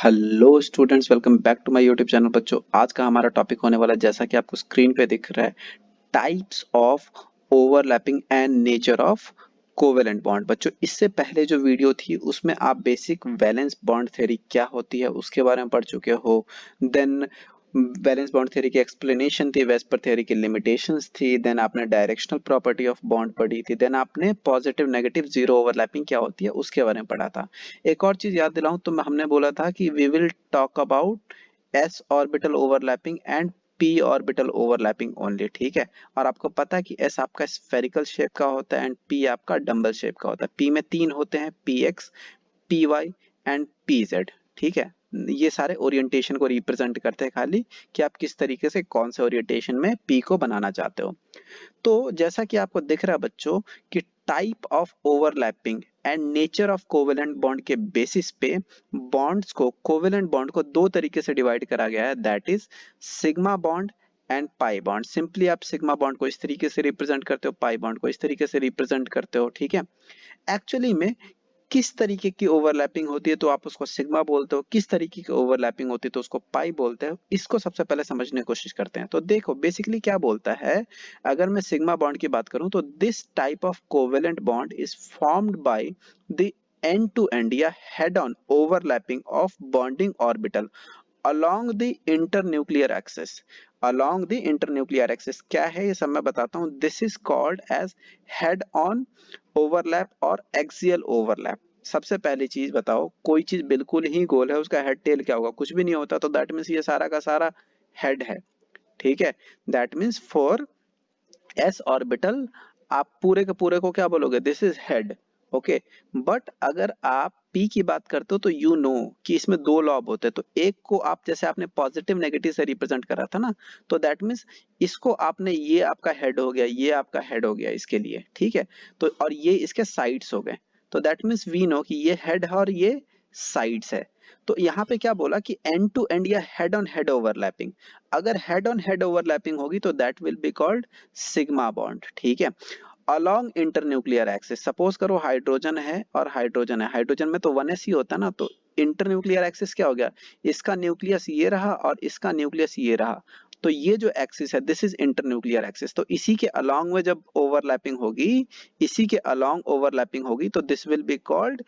Hello students, welcome back to my YouTube channel. बच्चों, आज का हमारा टॉपिक होने वाला है, जैसा कि आपको स्क्रीन पे दिख रहा है, types of overlapping and nature of covalent bond. बच्चों, इससे पहले जो वीडियो थी उसमें आप बेसिक वैलेंस बॉन्ड थ्योरी क्या होती है उसके बारे में पढ़ चुके हो। देन वैलेंस बॉन्ड थ्योरी की एक्सप्लेनेशन थी, वेस्पर थ्योरी की लिमिटेशंस थी। देन आपने डायरेक्शनल प्रॉपर्टी ऑफ बॉन्ड पढ़ी थी। देन आपने पॉजिटिव नेगेटिव जीरो ओवरलैपिंग क्या होती है उसके बारे में पढ़ा था। एक और चीज याद दिलाऊं तो हमने बोला था कि we will talk about s orbital overlapping and p orbital overlapping only. ठीक है। और आपको पता है कि एस आपका स्फेरिकल शेप का होता है एंड पी आपका डम्बल शेप का होता है। पी में तीन होते हैं, p x, p y and p z. ठीक है। ये सारे ओरिएंटेशन को रिप्रेजेंट करते हैं, खाली कि आप किस तरीके से कौन से ओरिएंटेशन में पी को बनाना चाहते हो। तो जैसा कि आपको दिख रहा है बच्चों कि type of overlapping and nature of covalent bond के बेसिस पे बॉन्ड्स को, कोवेलेंट बॉन्ड को दो तरीके से डिवाइड करा गया है, that is sigma bond and pi bond. Simply आप सिग्मा बॉन्ड को इस तरीके से रिप्रेजेंट करते हो, पाई बॉन्ड को इस तरीके से रिप्रेजेंट करते हो। ठीक है। एक्चुअली में किस तरीके की ओवरलैपिंग होती है तो आप उसको सिग्मा बोलते हो, किस तरीके की ओवरलैपिंग होती है तो उसको पाई बोलते हो। इसको सबसे पहले समझने की कोशिश करते हैं। तो देखो बेसिकली क्या बोलता है, अगर मैं सिग्मा बॉन्ड की बात करूं तो this type of covalent bond is formed by the end to end या head on overlapping of bonding orbital along the internuclear axis। along the internuclear axis क्या है ये सब मैं बताता हूँ। this is called as head on overlap और axial overlap। सबसे पहली चीज बताओ, कोई चीज बिल्कुल ही गोल है उसका हेड टेल क्या होगा? कुछ भी नहीं होता। तो दैट मीन्स ये सारा का सारा हेड है। ठीक है। That means for S orbital आप पूरे के पूरे को क्या बोलोगे? This is head. Okay. But अगर आप पी की बात करते हो तो यू नो कि इसमें दो लॉब होते हैं। तो एक को आप, जैसे आपने पॉजिटिव नेगेटिव से रिप्रेजेंट करा था ना, तो दैट मीन्स इसको आपने, ये आपका हेड हो गया, ये आपका हेड हो गया इसके लिए। ठीक है। तो और ये इसके साइड्स हो गए। तो दैट मीन्स वी नो कि ये हेड है और ये साइड्स है। तो यहाँ पे क्या बोला कि एंड टू एंड या हेड ऑन हेड ओवरलैपिंग। अगर हेड ऑन हेड ओवरलैपिंग होगी तो that will be called sigma bond. ठीक है। अलोंग इंटरन्यूक्लियर एक्सिस, सपोज करो हाइड्रोजन है और हाइड्रोजन है, हाइड्रोजन में तो 1s ही होता है ना, तो इंटरन्यूक्लियर एक्सिस क्या हो गया? इसका न्यूक्लियस ये रहा और इसका न्यूक्लियस ये रहा। तो ये जो एक्सिस है दिस इज इंटरन्यूक्लियर एक्सिस। तो इसी के अलोंग में जब ओवरलैपिंग होगी, इसी के अलोंग ओवरलैपिंग होगी तो this will be called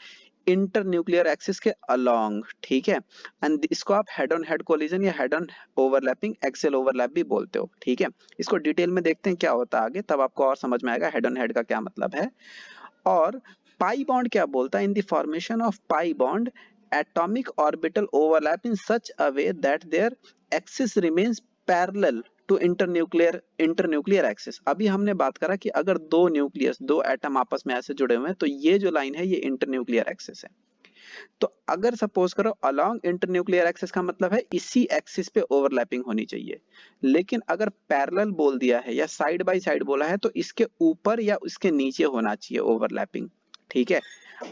internuclear axis के अलोंग। ठीक है। एंड इसको आप हेड ऑन हेड कोलिजन या head on overlapping axial overlap भी बोलते हो। ठीक है। इसको डिटेल में देखते हैं क्या होता है आगे, तब आपको और समझ में आएगा हेड ऑन हेड का क्या मतलब है। और पाई बॉन्ड क्या बोलता है? In the formation of pi bond atomic orbital overlap in such a way that their axis remains parallel to internuclear axis। अभी हमने बात करा कि अगर दो न्यूक्लियस, दो एटम आपस में ऐसे जुड़े हुए हैं तो ये जो लाइन है ये इंटरन्यूक्लियर एक्सिस है। तो अगर सपोज करो अलोंग इंटरन्यूक्लियर एक्सिस का मतलब है इसी एक्सिस पे ओवरलैपिंग होनी चाहिए। लेकिन अगर पैरेलल बोल दिया है या साइड बाय साइड बोला है तो इसके ऊपर या इसके नीचे होना चाहिए ओवरलैपिंग। ठीक है।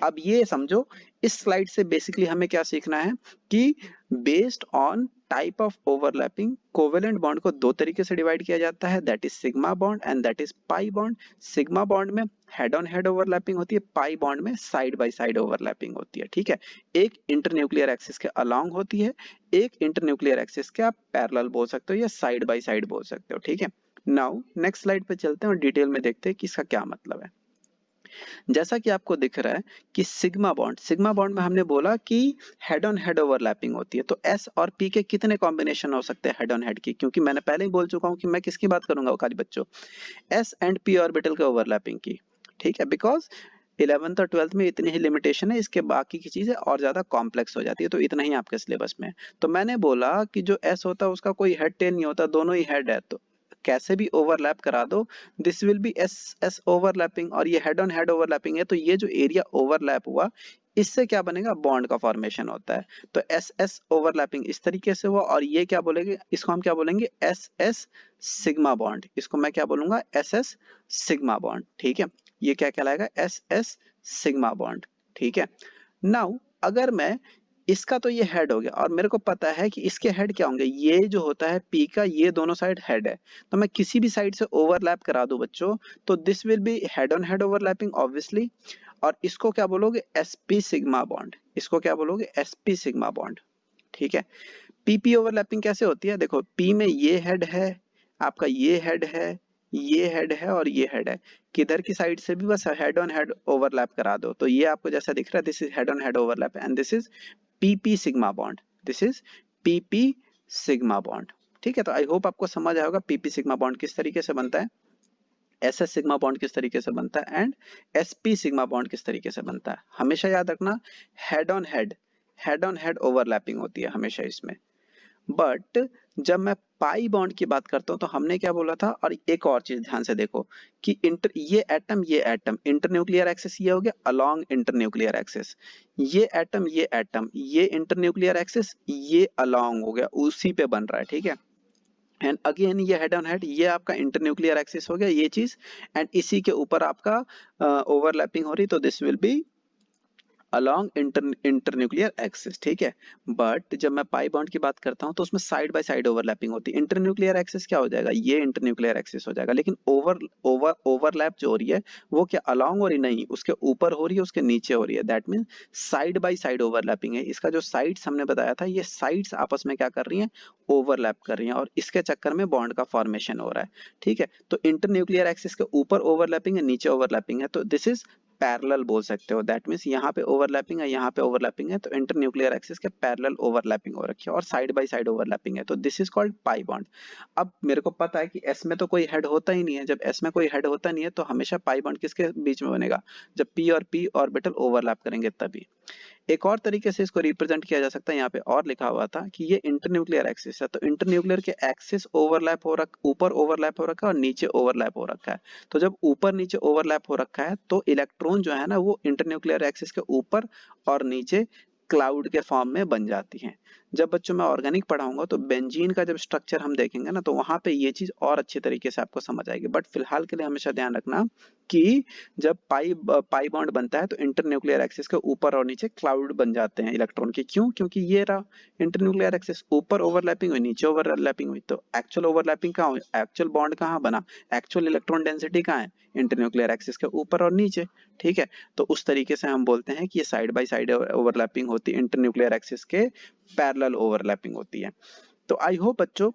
अब ये समझो, इस स्लाइड से बेसिकली हमें क्या सीखना है कि based on type of overlapping covalent bond को दो तरीके से डिवाइड किया जाता है, that is sigma bond and that is pi bond. Sigma bond में हेड ऑन हेड ओवरलैपिंग होती है, पाई बॉन्ड में साइड बाय साइड ओवरलैपिंग होती है। ठीक है। एक इंटरन्यूक्लियर एक्सिस के अलोंग होती है, एक इंटरन्यूक्लियर एक्सिस के आप पैरेलल बोल सकते हो या साइड बाय साइड बोल सकते हो। ठीक है। नाउ नेक्स्ट स्लाइड पे चलते हैं और डिटेल में देखते हैं कि इसका क्या मतलब है। जैसा कि आपको दिख रहा है कि सिग्मा बॉन्ड, सिग्मा बॉन्ड में हमने बोला कि हेड ऑन हेड ओवरलैपिंग होती है। तो एस और पी के कितने कॉम्बिनेशन हो सकते हैं हेड ऑन हेड की? क्योंकि मैंने पहले ही बोल चुका हूं कि मैं किसकी बात करूंगा खाली बच्चों, एस एंड पी ऑर्बिटल के ओवरलैपिंग की। ठीक है। बिकॉज 11th और 12th में इतनी ही लिमिटेशन है, इसके बाकी की चीजें और ज्यादा कॉम्प्लेक्स हो जाती है। तो इतना ही आपके सिलेबस में। तो मैंने बोला कि जो एस होता है उसका कोई हेड टेल नहीं होता, दोनों ही हेड है। तो कैसे भी ओवरलैप करा दो, this will be S S overlapping. और ये हेड ऑन हेड ओवरलैपिंग है तो ये जो एरिया ओवरलैप हुआ इससे क्या बनेगा? बॉन्ड का फॉर्मेशन होता है। तो एस एस ओवरलैपिंग इस तरीके से हुआ और ये क्या बोलेंगे? इसको हम क्या बोलेंगे? S S sigma bond. इसको मैं क्या बोलूंगा? S S sigma bond. ठीक है। ये क्या कहलाएगा? S S sigma bond. ठीक है। नाउ अगर मैं, इसका तो ये हेड हो गया और मेरे को पता है कि इसके हेड क्या होंगे, ये जो होता है पी का, ये दोनों साइड हेड है। तो मैं किसी भी साइड से ओवरलैप करा दूं बच्चों तो this will be head on head overlapping obviously. और इसको क्या बोलोगे? SP sigma bond. इसको क्या बोलोगे? SP sigma bond. ठीक है। पीपी ओवरलैपिंग कैसे होती है? देखो पी में ये हेड है, आपका ये हेड है, ये हेड है और ये हेड है। किधर की साइड से भी बस हेड ऑन हेड ओवरलैप करा दो। तो ये आपको जैसा दिख रहा है, this is head on head overlap and this is PP sigma bond, this is PP sigma bond. ठीक है, तो आई होप आपको समझ आएगा पीपी सिग्मा बॉन्ड किस तरीके से बनता है, एसएस सिग्मा बॉन्ड किस तरीके से बनता है एंड एसपी सिग्मा बॉन्ड किस तरीके से बनता है। हमेशा याद रखना हेड ऑन हेड ओवरलैपिंग होती है हमेशा इसमें। बट जब मैं पाई बॉन्ड की बात करता हूं तो हमने क्या बोला था, और एक और चीज ध्यान से देखो कि ये एटम इंटरन्यूक्लियर एक्सिस ये हो गया अलोंग इंटरन्यूक्लियर एक्सिस, ये एटम ये इंटरन्यूक्लियर एक्सिस ये अलोंग हो गया, उसी पे बन रहा है। ठीक है, एंड अगेन ये हेड ऑन हेड ये आपका इंटरन्यूक्लियर एक्सिस हो गया ये चीज, एंड इसी के ऊपर आपका ओवरलैपिंग हो रही, तो this will be along internuclear axis. ठीक है, बट जब मैं पाई बॉन्ड की बात करता हूं तो उसमें साइड बाय साइड ओवरलैपिंग होती है। इंटरन्यूक्लियर एक्सिस क्या हो जाएगा, ये इंटरन्यूक्लियर एक्सिस हो जाएगा, लेकिन ओवरलैप जो हो रही है वो क्या अलॉन्ग हो रही, नहीं उसके ऊपर हो रही है, उसके नीचे हो रही है। That mean side by side overlapping है। इसका जो साइड्स हमने बताया था, ये साइड्स आपस में क्या कर रही हैं, ओवरलैप कर रही हैं, और इसके चक्कर में बॉन्ड का फॉर्मेशन हो रहा है। ठीक है, तो इंटरन्यूक्लियर एक्सिस के ऊपर ओवरलैपिंग है, नीचे ओवरलैपिंग है, तो दिस इज पैरेलल बोल सकते हो। दैट मींस यहाँ पे ओवरलैपिंग है, यहाँ पे ओवरलैपिंग है, तो इंटरन्यूक्लियर एक्सिस के पैरेलल ओवरलैपिंग हो रखी है और साइड बाय साइड ओवरलैपिंग है, तो this is called pi bond. अब मेरे को पता है कि एस में तो कोई हेड होता ही नहीं है, जब एस में कोई हेड होता नहीं है तो हमेशा पाई बॉन्ड किसके बीच में बनेगा, जब पी ऑर्बिटल ओवरलैप करेंगे तभी। एक और तरीके से इसको रिप्रेजेंट किया जा सकता है, यहाँ पे और लिखा हुआ था कि ये इंटरन्यूक्लियर एक्सिस है, तो इंटरन्यूक्लियर के एक्सिस ओवरलैप हो रखा, ऊपर ओवरलैप हो रखा है और नीचे ओवरलैप हो रखा है। तो जब ऊपर नीचे ओवरलैप हो रखा है तो इलेक्ट्रॉन जो है ना वो इंटरन्यूक्लियर एक्सिस के ऊपर और नीचे क्लाउड के फॉर्म में बन जाती हैं। जब बच्चों में ऑर्गेनिक पढ़ाऊंगा तो बेंजीन का जब स्ट्रक्चर हम देखेंगे ना तो वहां पे ये चीज और अच्छी तरीके से आपको समझ आएगी। बट फिलहाल के लिए हमेशा ध्यान रखना कि जब पाई बॉन्ड बनता है तो इंटरन्यूक्लियर एक्सिस के ऊपर और नीचे क्लाउड बन जाते हैं इलेक्ट्रॉन के। क्यों? क्योंकि ये रहा इंटरन्यूक्लियर एक्सिस, ऊपर ओवरलैपिंग हुई, नीचे ओवरलैपिंग हुई, तो एक्चुअल ओवरलैपिंग कहाँ हुई, एक्चुअल बॉन्ड कहाँ बना, एक्चुअल इलेक्ट्रॉन डेंसिटी कहाँ है, इंटरन्यूक्लियर एक्सिस के ऊपर और नीचे। ठीक है, तो उस तरीके से हम बोलते हैं कि ये साइड बाय साइड ओवरलैपिंग होती है, इंटरन्यूक्लियर एक्सिस के पैरेलल ओवरलैपिंग होती है। तो आई होप बच्चों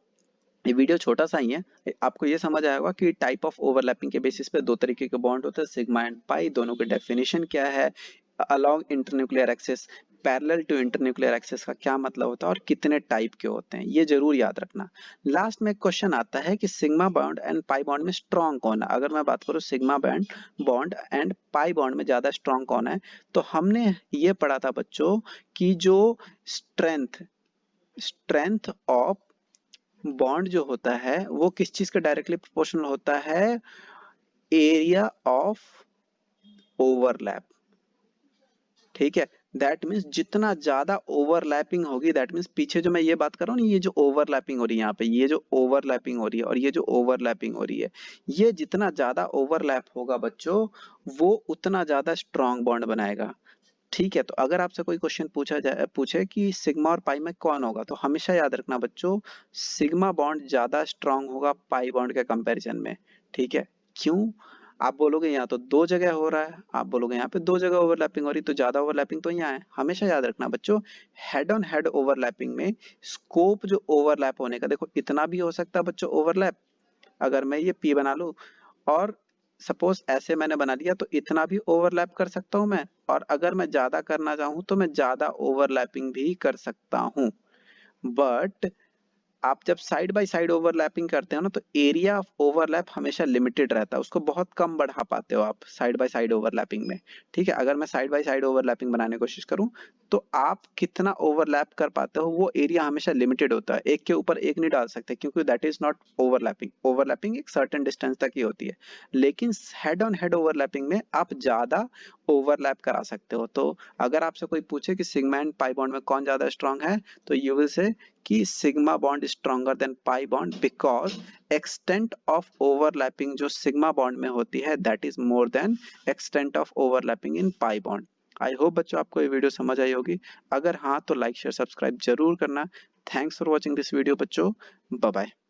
ये वीडियो छोटा सा ही है, आपको ये समझ आएगा कि टाइप ऑफ ओवरलैपिंग के बेसिस पे दो तरीके के बॉन्ड होते हैं, सिग्मा एंड पाई, दोनों की डेफिनेशन क्या है, along internuclear axis, parallel to internuclear axis का क्या मतलब होता है और कितने टाइप के होते हैं, ये जरूर याद रखना। लास्ट में एक क्वेश्चन आता है कि sigma bond and pi bond में स्ट्रॉन्ग कौन है। अगर मैं बात करूं sigma bond and pi bond में ज्यादा स्ट्रॉन्ग कौन है, तो हमने ये पढ़ा था बच्चों कि जो स्ट्रेंथ ऑफ बॉन्ड जो होता है वो किस चीज का डायरेक्टली प्रोपोर्शनल होता है, एरिया ऑफ ओवरलैप। ठीक है, दैट मीन्स जितना ज्यादा ओवरलैपिंग होगी, दैट मीन्स पीछे जो मैं ये बात कर रहा हूँ ना, ये जो ओवरलैपिंग हो रही है यहाँ पे, ये जो ओवरलैपिंग हो रही है और ये जो ओवरलैपिंग हो रही है, ये जितना ज्यादा ओवरलैप होगा बच्चों वो उतना ज्यादा स्ट्रॉन्ग बॉन्ड बनाएगा। ठीक है, तो अगर आपसे कोई क्वेश्चन पूछे कि सिग्मा और पाई में कौन होगा, तो हमेशा याद रखना बच्चों सिग्मा बॉन्ड ज्यादा स्ट्रांग होगा पाई बॉन्ड के कंपैरिजन में। ठीक है, क्यों? आप बोलोगे यहाँ तो दो जगह हो रहा है, आप बोलोगे यहाँ पे दो जगह ओवरलैपिंग हो रही, तो ज्यादा ओवरलैपिंग तो यहाँ है। हमेशा याद रखना बच्चों हेड ऑन हेड ओवरलैपिंग में स्कोप जो ओवरलैप होने का, देखो इतना भी हो सकता है बच्चों ओवरलैप, अगर मैं ये पी बना लूं और सपोज ऐसे मैंने बना दिया तो इतना भी ओवरलैप कर सकता हूं मैं, और अगर मैं ज्यादा करना चाहूं तो मैं ज्यादा ओवरलैपिंग भी कर सकता हूं। बट आप जब साइड बाय साइड ओवरलैपिंग करते हो ना तो एरिया ऑफ ओवरलैप हमेशा लिमिटेड रहता है, उसको बहुत कम बढ़ा पाते हो आप साइड बाय साइड ओवरलैपिंग में। ठीक है, अगर मैं साइड बाय साइड ओवरलैपिंग बनाने की कोशिश करूं तो आप कितना ओवरलैप कर पाते हो वो एरिया हमेशा लिमिटेड होता है, एक के ऊपर एक नहीं डाल सकते क्योंकि that is not overlapping. Overlapping एक सर्टेन डिस्टेंस तक ही होती है, लेकिन हेड ऑन हेड ओवरलैपिंग में आप ज्यादा ओवरलैप करा सकते हो। तो अगर आपसे कोई पूछे कि सिग्मा एंड पाई बॉन्ड में कौन ज्यादा स्ट्रांग है, तो यू विल से कि sigma bond is stronger than pi bond because extent of overlapping जो सिग्मा बॉन्ड में होती है that is more than extent of overlapping in pi bond. I hope बच्चों आपको ये वीडियो समझ आई होगी, अगर हाँ तो लाइक शेयर सब्सक्राइब जरूर करना। Thanks for watching this video बच्चों, बाय बाय।